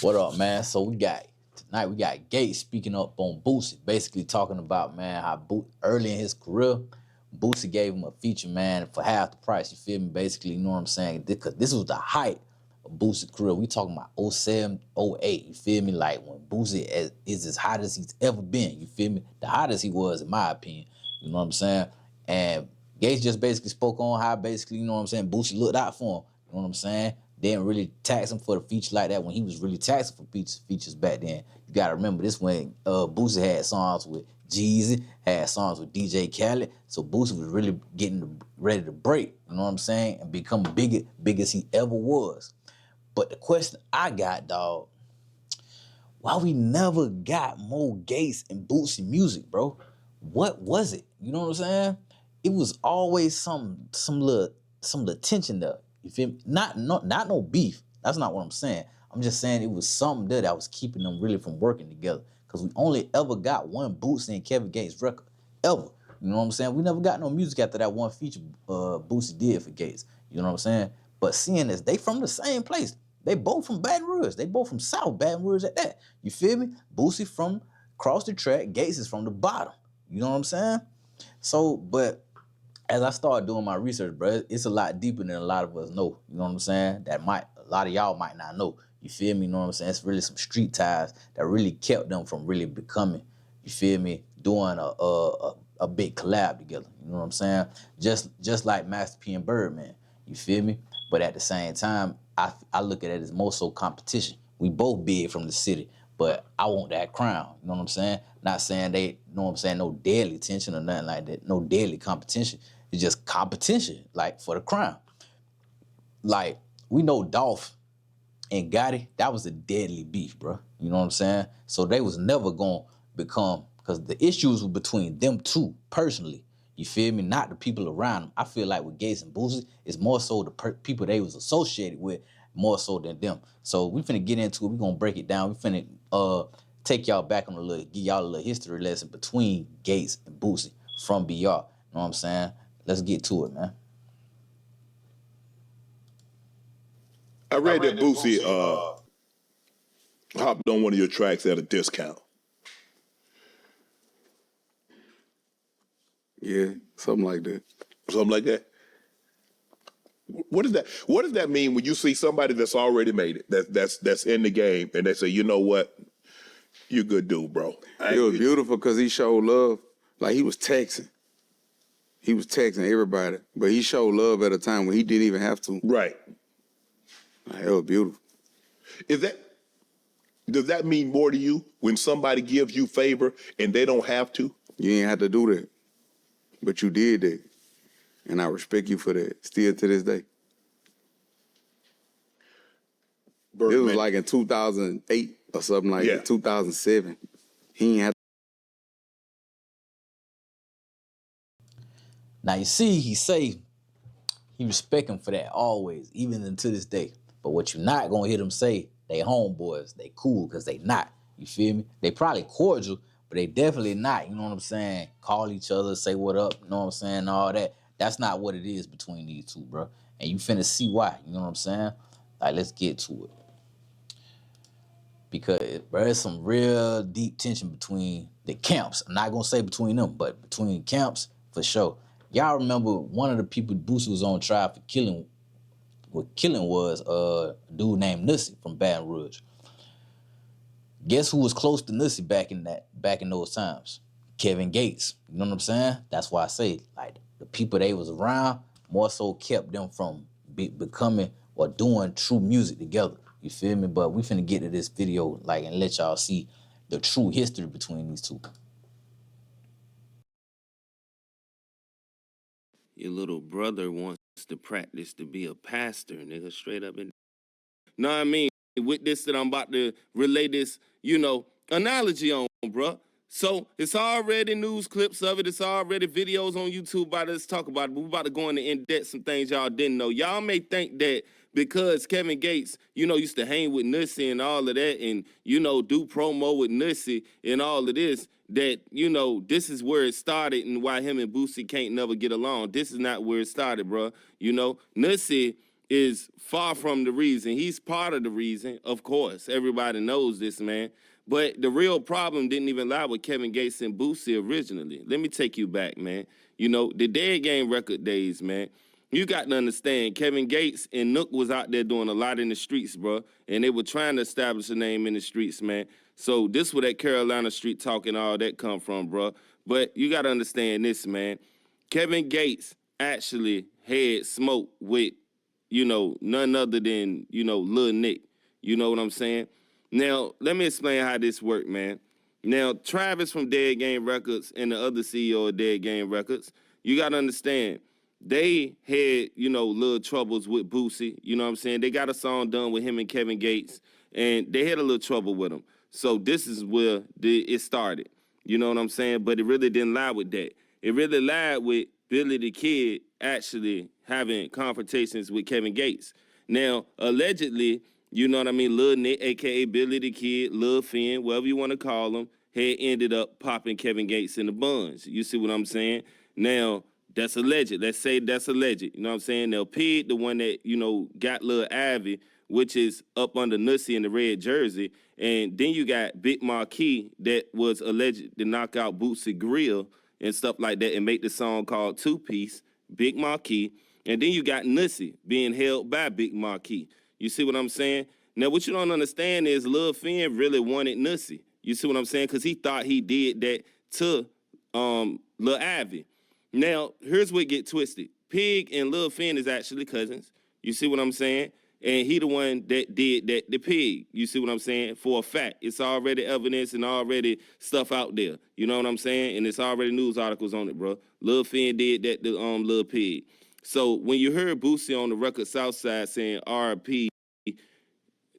What up, man? So tonight we got Gates speaking up on Boosie, basically talking about, man, how early in his career, Boosie gave him a feature, man, for half the price. You feel me? Basically, you know what I'm saying? Because this was the height of Boosie's career. We talking about 07, 08. You feel me? Like when Boosie is as hot as he's ever been. You feel me? The hottest he was, in my opinion. You know what I'm saying? And Gates just basically spoke on how basically, you know what I'm saying, Boosie looked out for him. You know what I'm saying? They didn't really tax him for the feature like that when he was really taxing for features back then. You gotta remember this when Boosie had songs with Jeezy, had songs with DJ Khaled, so Boosie was really getting ready to break, you know what I'm saying, and become big as he ever was. But the question I got, dog, why we never got more Gates and Boosie music, bro? What was it? You know what I'm saying? It was always some little tension there. You feel me? Not no beef. That's not what I'm saying. I'm just saying it was something there that was keeping them really from working together. Because we only ever got one Boosie and Kevin Gates record. Ever. You know what I'm saying? We never got no music after that one feature Boosie did for Gates. You know what I'm saying? But seeing this, they from the same place. They both from Baton Rouge. They both from South Baton Rouge at that. You feel me? Boosie from across the track. Gates is from the bottom. You know what I'm saying? So, but as I started doing my research, bro, it's a lot deeper than a lot of us know. You know what I'm saying? A lot of y'all might not know. You feel me? You know what I'm saying? It's really some street ties that really kept them from really becoming, you feel me, doing a big collab together. You know what I'm saying? Just like Master P and Birdman. You feel me? But at the same time, I look at it as more so competition. We both big from the city, but I want that crown. You know what I'm saying? Not saying they, you know what I'm saying, no deadly tension or nothing like that. No deadly competition. It's just competition, like, for the crown. Like, we know Dolph and Gotti, that was a deadly beef, bro. You know what I'm saying? So they was never going to become, because the issues were between them two, personally. You feel me? Not the people around them. I feel like with Gates and Boosie, it's more so the people they was associated with, more so than them. So we finna get into it. We gonna break it down. We finna take y'all back on give y'all a little history lesson between Gates and Boosie from BR. You know what I'm saying? Let's get to it, man. I read that Boosie hopped on one of your tracks at a discount. Yeah, something like that. Something like that. What does that mean when you see somebody that's already made it, that's in the game, and they say, you know what, you're a good dude, bro. It was beautiful because he showed love. Like, he was texting. He was texting everybody, but he showed love at a time when he didn't even have to. Right. Like, it was beautiful. Does that mean more to you when somebody gives you favor and they don't have to? You ain't have to do that, but you did that, and I respect you for that, still to this day. Birdman. It was like in 2008 or something like that, 2007. He ain't had. Now you see, he say he respect him for that always, even until this day. But what you not gonna hear them say, they homeboys, they cool, because they not. You feel me? They probably cordial, but they definitely not. You know what I'm saying? Call each other, say what up, you know what I'm saying, all that. That's not what it is between these two, bro. And you finna see why, you know what I'm saying? Like, let's get to it. Because, bro, there's some real deep tension between the camps. I'm not gonna say between them, but between camps, for sure. Y'all remember one of the people Boosie was on trial for killing was a dude named Nussie from Baton Rouge. Guess who was close to Nussie back in those times? Kevin Gates. You know what I'm saying? That's why I say, like, the people they was around more so kept them from becoming or doing true music together. You feel me? But we finna get to this video, like, and let y'all see the true history between these two. Your little brother wants to practice to be a pastor, nigga, straight up and... Know what I mean? With this that I'm about to relay this, analogy on, bruh. So it's already news clips of it. It's already videos on YouTube about us talk about it. But we're about to go into in-depth some things y'all didn't know. Y'all may think that because Kevin Gates, used to hang with Nussie and all of that and, do promo with Nussie and all of this, that, this is where it started and why him and Boosie can't never get along. This is not where it started, bro. Nussie is far from the reason. He's part of the reason, of course. Everybody knows this, man. But the real problem didn't even lie with Kevin Gates and Boosie originally. Let me take you back, man. You know, the Dead Game record days, man. You got to understand, Kevin Gates and Nook was out there doing a lot in the streets, bro. And they were trying to establish a name in the streets, man. So this where that Carolina street talk and all that come from, bro. But you got to understand this, man. Kevin Gates actually had smoke with, you know, none other than, you know, Lil Nick. You know what I'm saying? Now, let me explain how this worked, man. Now, Travis from Dead Game Records and the other CEO of Dead Game Records, you got to understand, they had, you know, little troubles with Boosie. You know what I'm saying? They got a song done with him and Kevin Gates, and they had a little trouble with him. So this is where it started. You know what I'm saying? But it really didn't lie with that. It really lied with Billy the Kid actually having confrontations with Kevin Gates. Now, allegedly, you know what I mean, Lil Nick, a.k.a. Billy the Kid, Lil Finn, whatever you want to call him, had ended up popping Kevin Gates in the buns. You see what I'm saying? Now, that's alleged. Let's say that's alleged. You know what I'm saying? Now, Pig, the one that, you know, got Lil Ivy, which is up under Nussy in the red jersey. And then you got Big Marquis that was alleged to knock out Bootsy Grill and stuff like that and make the song called Two Piece, Big Marquis. And then you got Nussy being held by Big Marquis. You see what I'm saying? Now, what you don't understand is Lil Finn really wanted Nussy. You see what I'm saying? Because he thought he did that to Lil Ivy. Now, here's what get twisted. Pig and Lil Finn is actually cousins. You see what I'm saying? And he the one that did that, the Pig. You see what I'm saying? For a fact. It's already evidence and already stuff out there. You know what I'm saying? And it's already news articles on it, bro. Lil Finn did that to Lil Pig. So when you heard Boosie on the record Southside saying R.P., you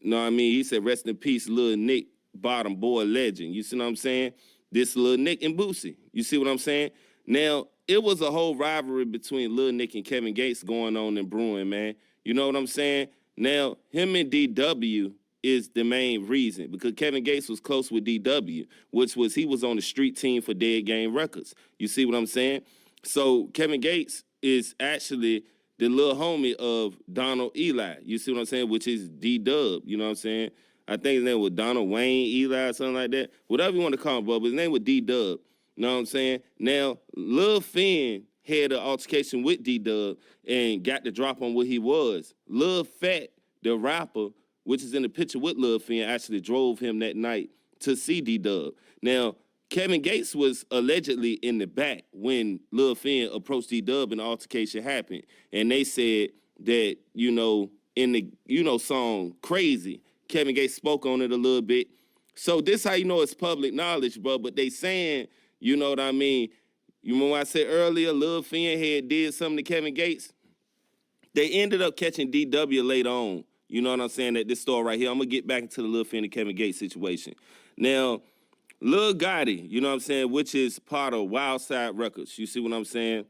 know what I mean? He said, rest in peace, Lil Nick, bottom boy legend. You see what I'm saying? This Lil Nick and Boosie. You see what I'm saying? Now, it was a whole rivalry between Lil Nick and Kevin Gates going on in brewing, man. You know what I'm saying? Now, him and DW is the main reason because Kevin Gates was close with DW, which was he was on the street team for Dead Game Records. You see what I'm saying? So Kevin Gates is actually the little homie of Donald Eli. You see what I'm saying? Which is D-Dub. You know what I'm saying? I think his name was Donald Wayne Eli or something like that. Whatever you want to call him, but his name was D-Dub. You know what I'm saying? Now, Lil Finn had an altercation with D-Dub and got the drop on what he was. Lil Fat, the rapper, which is in the picture with Lil Finn, actually drove him that night to see D-Dub. Now, Kevin Gates was allegedly in the back when Lil Finn approached D-Dub and the altercation happened. And they said that, you know, in the, you know, song Crazy, Kevin Gates spoke on it a little bit. So this how you know it's public knowledge, bro. But they saying, you know what I mean? You remember what I said earlier, Lil Finn had did something to Kevin Gates? They ended up catching DW later on. You know what I'm saying? At this story right here. I'm going to get back into the Lil Finn and Kevin Gates situation. Now, Lil Gotti, you know what I'm saying, which is part of Wild Side Records. You see what I'm saying?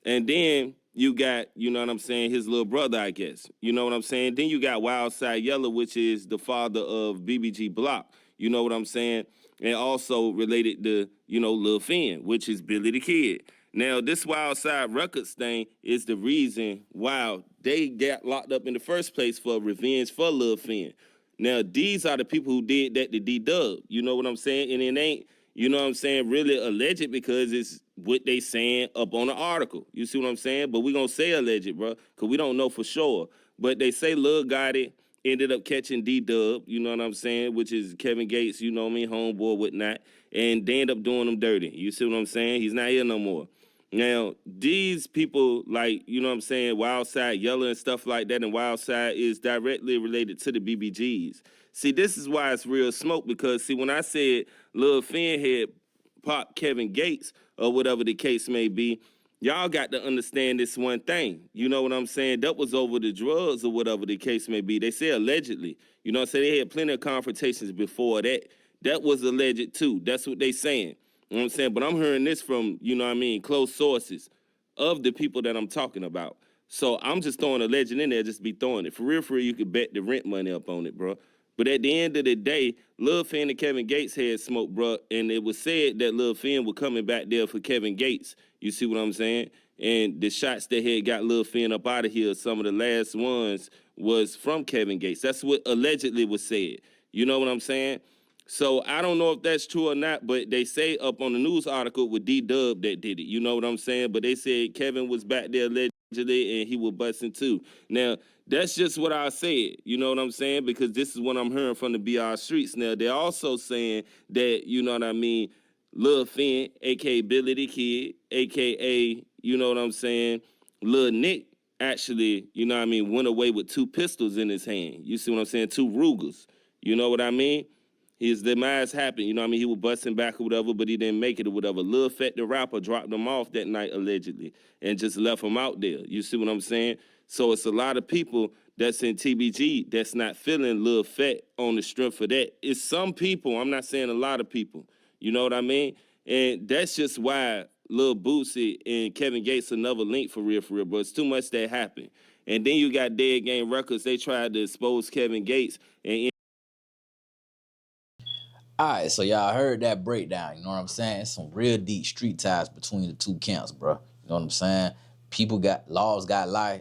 And then you got, you know what I'm saying, his little brother, I guess. You know what I'm saying? Then you got Wild Side Yellow, which is the father of BBG Block. You know what I'm saying? And also related to, you know, Lil Finn, which is Billy the Kid. Now, this Wild Side Records thing is the reason why they got locked up in the first place for revenge for Lil Finn. Now, these are the people who did that to D-Dub. You know what I'm saying? And it ain't, you know what I'm saying, really alleged because it's what they saying up on the article. You see what I'm saying? But we going to say alleged, bro, because we don't know for sure. But they say Lil Gotti ended up catching D-Dub, you know what I'm saying, which is Kevin Gates, you know what I mean, homeboy, whatnot, and they end up doing him dirty. You see what I'm saying? He's not here no more. Now, these people, like, you know what I'm saying, Wild Side Yellow and stuff like that, and Wild Side is directly related to the BBGs. See, this is why it's real smoke, because, see, when I said Lil Finn had popped Kevin Gates, or whatever the case may be, y'all got to understand this one thing. You know what I'm saying? That was over the drugs or whatever the case may be. They say allegedly. You know what I'm saying? They had plenty of confrontations before that. That was alleged too. That's what they saying. You know what I'm saying? But I'm hearing this from, you know what I mean, close sources of the people that I'm talking about. So I'm just throwing a legend in there, just be throwing it. For real, you could bet the rent money up on it, bro. But at the end of the day, Lil Finn and Kevin Gates had smoke, bro, and it was said that Lil Finn was coming back there for Kevin Gates. You see what I'm saying? And the shots that had got Lil Finn up out of here, some of the last ones was from Kevin Gates. That's what allegedly was said. You know what I'm saying? So I don't know if that's true or not, but they say up on the news article with D-Dub that did it. You know what I'm saying? But they said Kevin was back there allegedly and he was busting too. Now, that's just what I said. You know what I'm saying? Because this is what I'm hearing from the BR streets. Now, they're also saying that, you know what I mean, Lil Finn, a.k.a. Billy the Kid, a.k.a., you know what I'm saying, Lil Nick, actually, you know what I mean, went away with 2 pistols in his hand. You see what I'm saying? 2 Rugers. You know what I mean? His demise happened. You know what I mean? He was busting back or whatever, but he didn't make it or whatever. Lil Fat the rapper dropped him off that night, allegedly, and just left him out there. You see what I'm saying? So it's a lot of people that's in TBG that's not feeling Lil Fat on the strength of that. It's some people, I'm not saying a lot of people. You know what I mean? And that's just why Lil Boosie and Kevin Gates another link for real, bro. It's too much that happened. And then you got Dead Game Records. They tried to expose Kevin Gates and All right, so y'all heard that breakdown. You know what I'm saying? Some real deep street ties between the two camps, bro. You know what I'm saying? People got lives got lost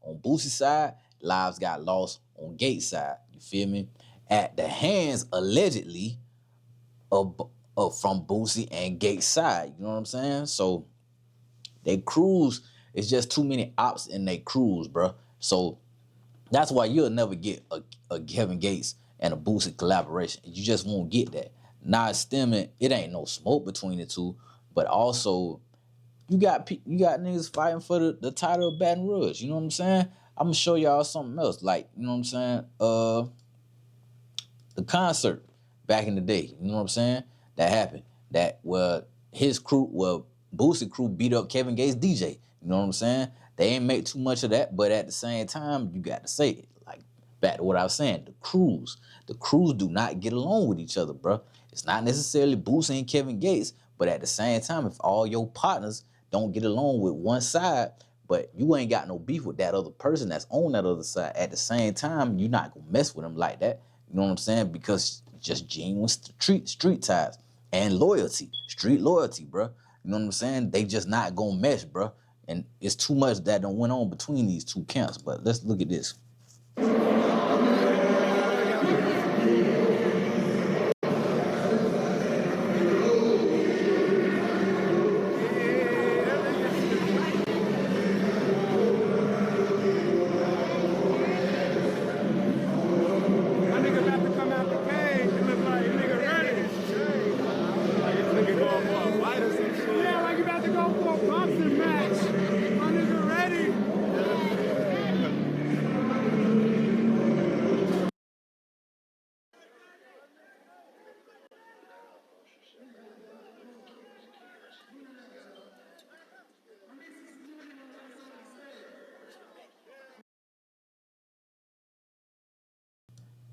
on Boosie's side. Lives got lost on Gates' side. You feel me? At the hands allegedly of from Boosie and Gates' side. You know what I'm saying? So they crews, it's just too many ops in their crews, bro. So that's why you'll never get a Kevin Gates and a Boosie collaboration. You just won't get that. Now it's stemming, it ain't no smoke between the two, but also you got niggas fighting for the title of Baton Rouge. You know what I'm saying? I'm gonna show y'all something else. Like, you know what I'm saying? The concert back in the day, you know what I'm saying? That happened. That Boosie crew beat up Kevin Gates DJ. You know what I'm saying? They ain't make too much of that, but at the same time, you got to say it. Like, back to what I was saying, the crews do not get along with each other, bro. It's not necessarily Boosie and Kevin Gates, but at the same time, if all your partners don't get along with one side, but you ain't got no beef with that other person that's on that other side, at the same time, you're not gonna mess with them like that. You know what I'm saying? Because just genuine street ties and loyalty, street loyalty, bro. You know what I'm saying? They just not gonna mesh, bro. And it's too much that done went on between these two camps. But let's look at this.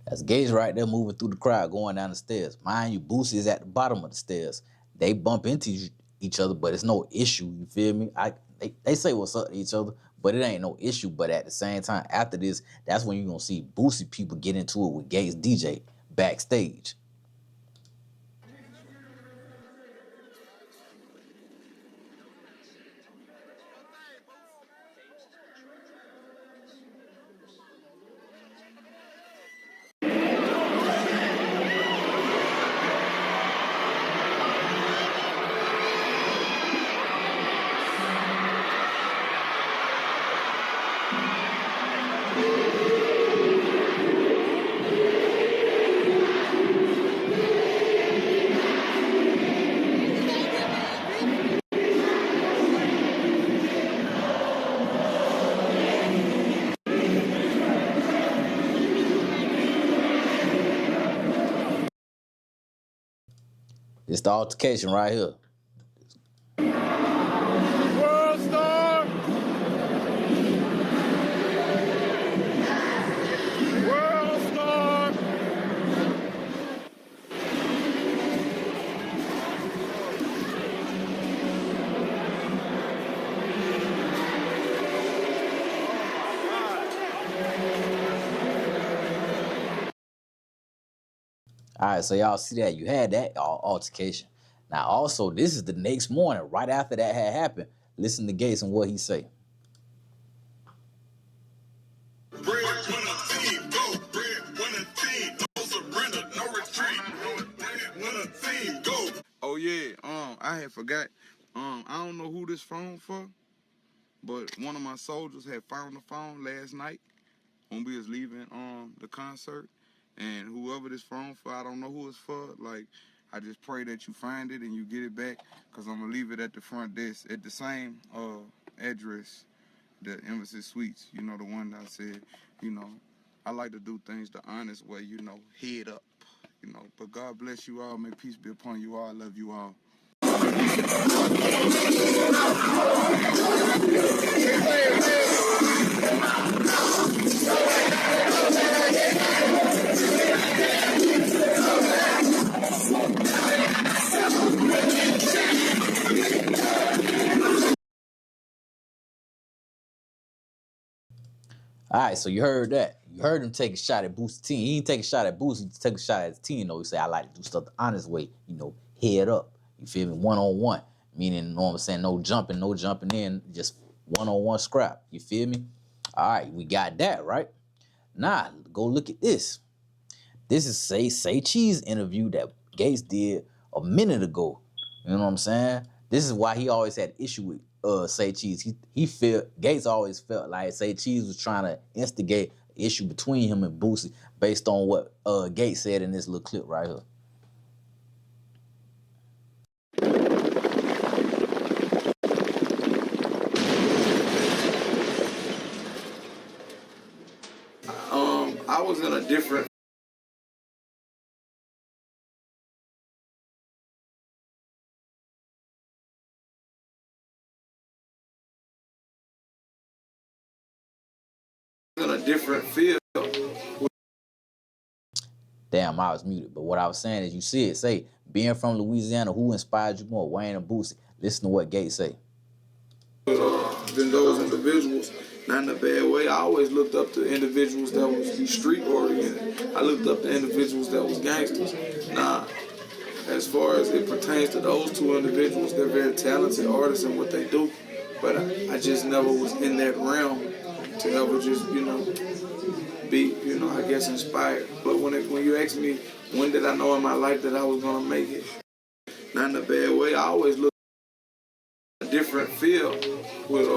That's Gage right there moving through the crowd, going down the stairs. Mind you, Boosie is at the bottom of the stairs. They bump into each other, but it's no issue. You feel me? They say what's up to each other, but it ain't no issue. But at the same time, after this, that's when you're gonna see Boosie people get into it with Gates DJ backstage. It's the altercation right here. World Star! World Star! All right, so y'all see that you had that altercation. Now, also, this is the next morning, right after that had happened. Listen to Gates and what he say. Oh yeah, I had forgot. I don't know who this phone for, but one of my soldiers had found the phone last night when we was leaving the concert, and whoever this phone for, I don't know who it's for. Like, I just pray that you find it and you get it back, cause I'm gonna leave it at the front desk at the same address, the Embassy Suites. You know, the one that I said, you know, I like to do things the honest way, you know, head up, you know. But God bless you all. May peace be upon you all. I love you all. All right, so you heard that. You heard him take a shot at Boosie's team. He didn't take a shot at Boosie, he took a shot at his team, though. He said, I like to do stuff the honest way, you know, head up. You feel me? One-on-one. Meaning, you know what I'm saying? No jumping in, just one-on-one scrap. You feel me? All right, we got that, right? Now, go look at this. This is Say Cheese interview that Gates did a minute ago. You know what I'm saying? This is why he always had issue with Say Cheese. He felt Gates always felt like Say Cheese was trying to instigate an issue between him and Boosie based on what Gates said in this little clip right here. I was in a different field. Damn, I was muted. But what I was saying is, you see it say, being from Louisiana, who inspired you more, Wayne or Boosie? Listen to what Gates say. Than those individuals, not in a bad way. I always looked up to individuals that was street oriented. I looked up to individuals that was gangsters. Nah, as far as it pertains to those two individuals, they're very talented artists in what they do. But I just never was in that realm to ever just, you know, be, you know, I guess inspired. But when you ask me, when did I know in my life that I was gonna make it? Not in a bad way. I always looked at a different field with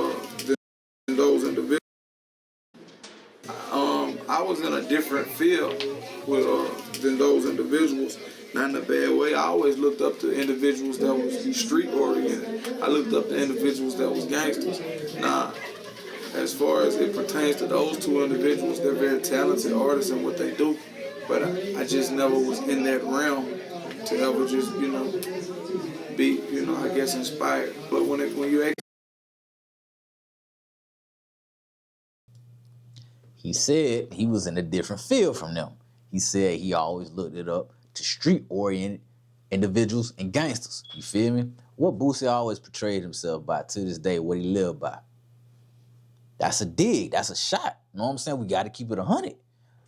than those individuals. I was in a different field with than those individuals. Not in a bad way. I always looked up to individuals that was street oriented. I looked up to individuals that was gangsters. Nah, as far as it pertains to those two individuals, they're very talented artists in what they do. But I just never was in that realm to ever just, you know, be, you know, I guess inspired. But when you ask, He said he was in a different field from them. He said he always looked it up to street-oriented individuals and gangsters. You feel me? What Boosie always portrayed himself by to this day, what he lived by. That's a dig. That's a shot. You know what I'm saying? We got to keep it 100.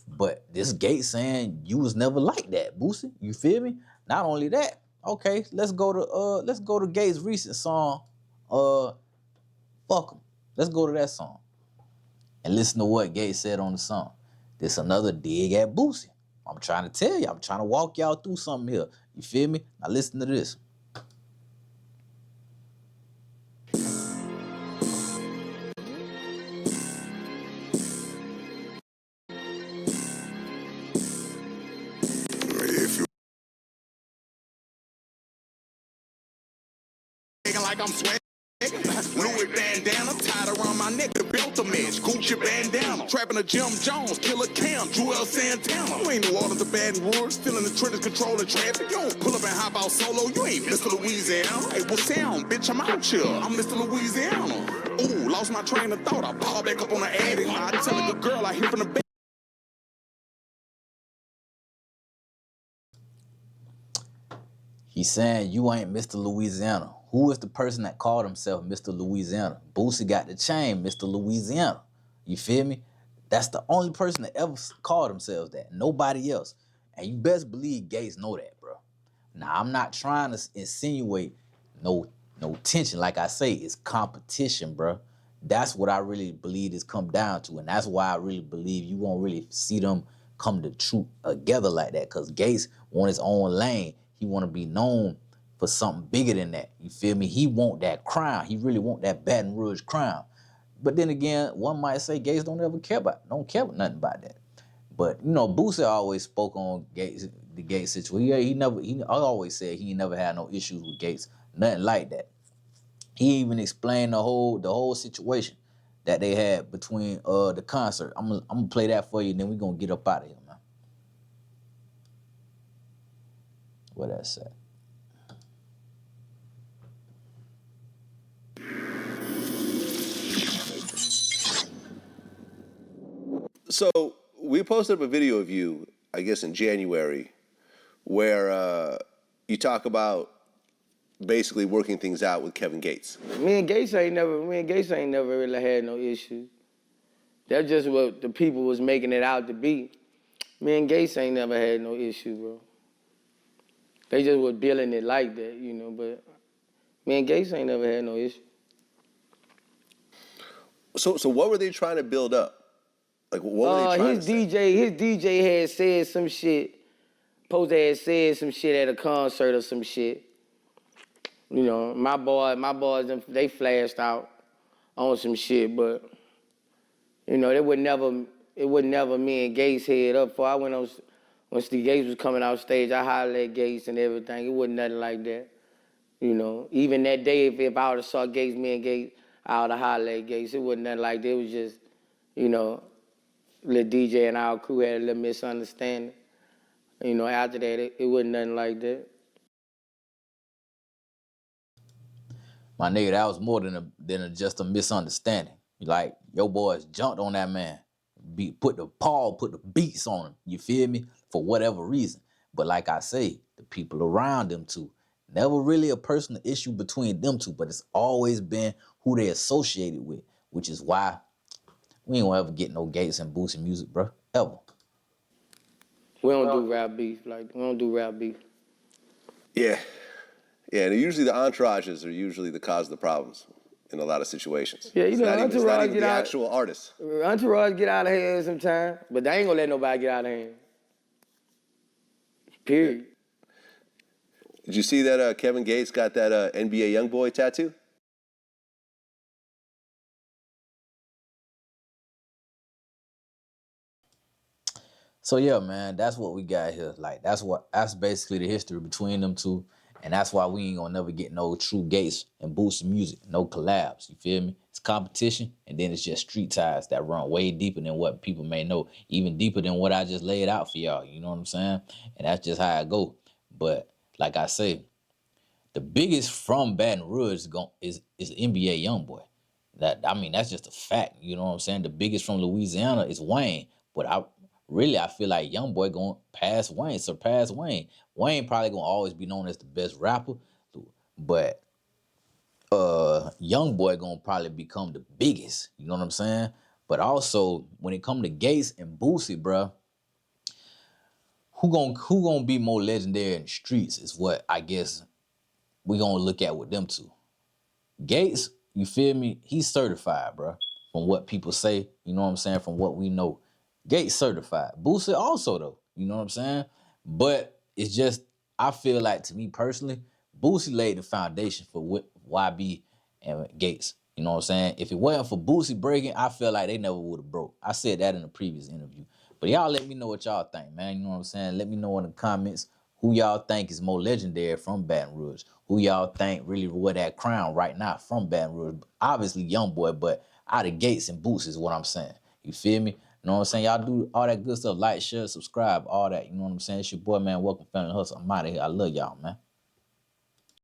But this Gates saying you was never like that, Boosie. You feel me? Not only that, okay, let's go to Gates' recent song, Fuck 'em. Let's go to that song. And listen to what Gates said on the song. This another dig at Boosie. I'm trying to tell you. I'm trying to walk y'all through something here. You feel me? Now listen to this. Like I'm sweating. Louis bandana tied around my neck, the belt to match. Gucci bandana, trapping a Jim Jones, Killer Cam, Joel Santana. You ain't New Orleans or Baton Rouge, feeling the trenches, controlling traffic. You don't pull up and hop out solo. You ain't Mr. Louisiana. Hey, what's sound, bitch? I'm out here. I'm Mr. Louisiana. Ooh, lost my train of thought. I ball back up on the attic. I tell a good girl I hear from the back. He's saying you ain't Mr. Louisiana. Who is the person that called himself Mr. Louisiana? Boosie got the chain, Mr. Louisiana. You feel me? That's the only person that ever called themselves that. Nobody else. And you best believe Gates know that, bro. Now, I'm not trying to insinuate no tension. Like I say, it's competition, bro. That's what I really believe it's come down to. And that's why I really believe you won't really see them come together like that. Because Gates want his own lane. He want to be known for something bigger than that. You feel me? He want that crown. He really want that Baton Rouge crown. But then again, one might say Gates don't care about nothing about that. But you know, Boosie always spoke on the Gates situation. I always said he never had no issues with Gates, nothing like that. He even explained the whole situation that they had between the concert. I'm gonna play that for you, and then we're gonna get up out of here, man. What that said. So we posted up a video of you, I guess in January, where you talk about basically working things out with Kevin Gates. Me and Gates ain't never really had no issue. That's just what the people was making it out to be. Me and Gates ain't never had no issue, bro. They just were dealing it like that, you know, but me and Gates ain't never had no issue. So what were they trying to build up? Like, what were they trying to say? His DJ had said some shit. Post had said some shit at a concert or some shit. You know, my boys, they flashed out on some shit, but you know, it would never me and Gates head up. Before I went on, when Steve Gates was coming out stage, I hollered at Gates and everything. It wasn't nothing like that. You know, even that day, if I would have saw Gates, me and Gates, I would have hollered at Gates. It wasn't nothing like that. It was just, you know, little DJ and our crew had a little misunderstanding. You know, after that, it wasn't nothing like that. My nigga, that was more than just a misunderstanding. Like, your boys jumped on that man, put the beats on him, you feel me? For whatever reason. But like I say, the people around them two, never really a personal issue between them two, but it's always been who they associated with, which is why we ain't gonna ever get no Gates and Boosie music, bro, ever. We don't do rap beef. We don't do rap beef. Yeah. Yeah, and usually the entourages are usually the cause of the problems in a lot of situations. Yeah, you know, it's not even the actual artist. Entourage get out of hand sometimes, but they ain't gonna let nobody get out of hand. Period. Did you see that Kevin Gates got that NBA YoungBoy tattoo? So yeah, man, that's what we got here. Like, that's basically the history between them two. And that's why we ain't gonna never get no true Gates and Boosie music, no collabs, you feel me? It's competition, and then it's just street ties that run way deeper than what people may know, even deeper than what I just laid out for y'all, you know what I'm saying? And that's just how it go. But like I say, the biggest from Baton Rouge is NBA YoungBoy. That's just a fact, you know what I'm saying? The biggest from Louisiana is Wayne, but I feel like YoungBoy gonna surpass Wayne. Wayne probably gonna always be known as the best rapper, but YoungBoy gonna probably become the biggest. You know what I'm saying? But also when it come to Gates and Boosie, bruh, who gonna be more legendary in the streets is what I guess we gonna look at with them two. Gates, you feel me? He's certified, bruh. From what people say, you know what I'm saying? From what we know. Gates certified. Boosie also though, you know what I'm saying? But it's just, I feel like, to me personally, Boosie laid the foundation for YB and Gates. You know what I'm saying? If it wasn't for Boosie breaking, I feel like they never would have broke. I said that in a previous interview. But y'all let me know what y'all think, man. You know what I'm saying? Let me know in the comments who y'all think is more legendary from Baton Rouge. Who y'all think really wear that crown right now from Baton Rouge. Obviously YoungBoy, but out of Gates and Boosie is what I'm saying. You feel me? You know what I'm saying? Y'all do all that good stuff. Like, share, subscribe, all that. You know what I'm saying? It's your boy, man. Welcome, Family Hustle. I'm out of here. I love y'all, man.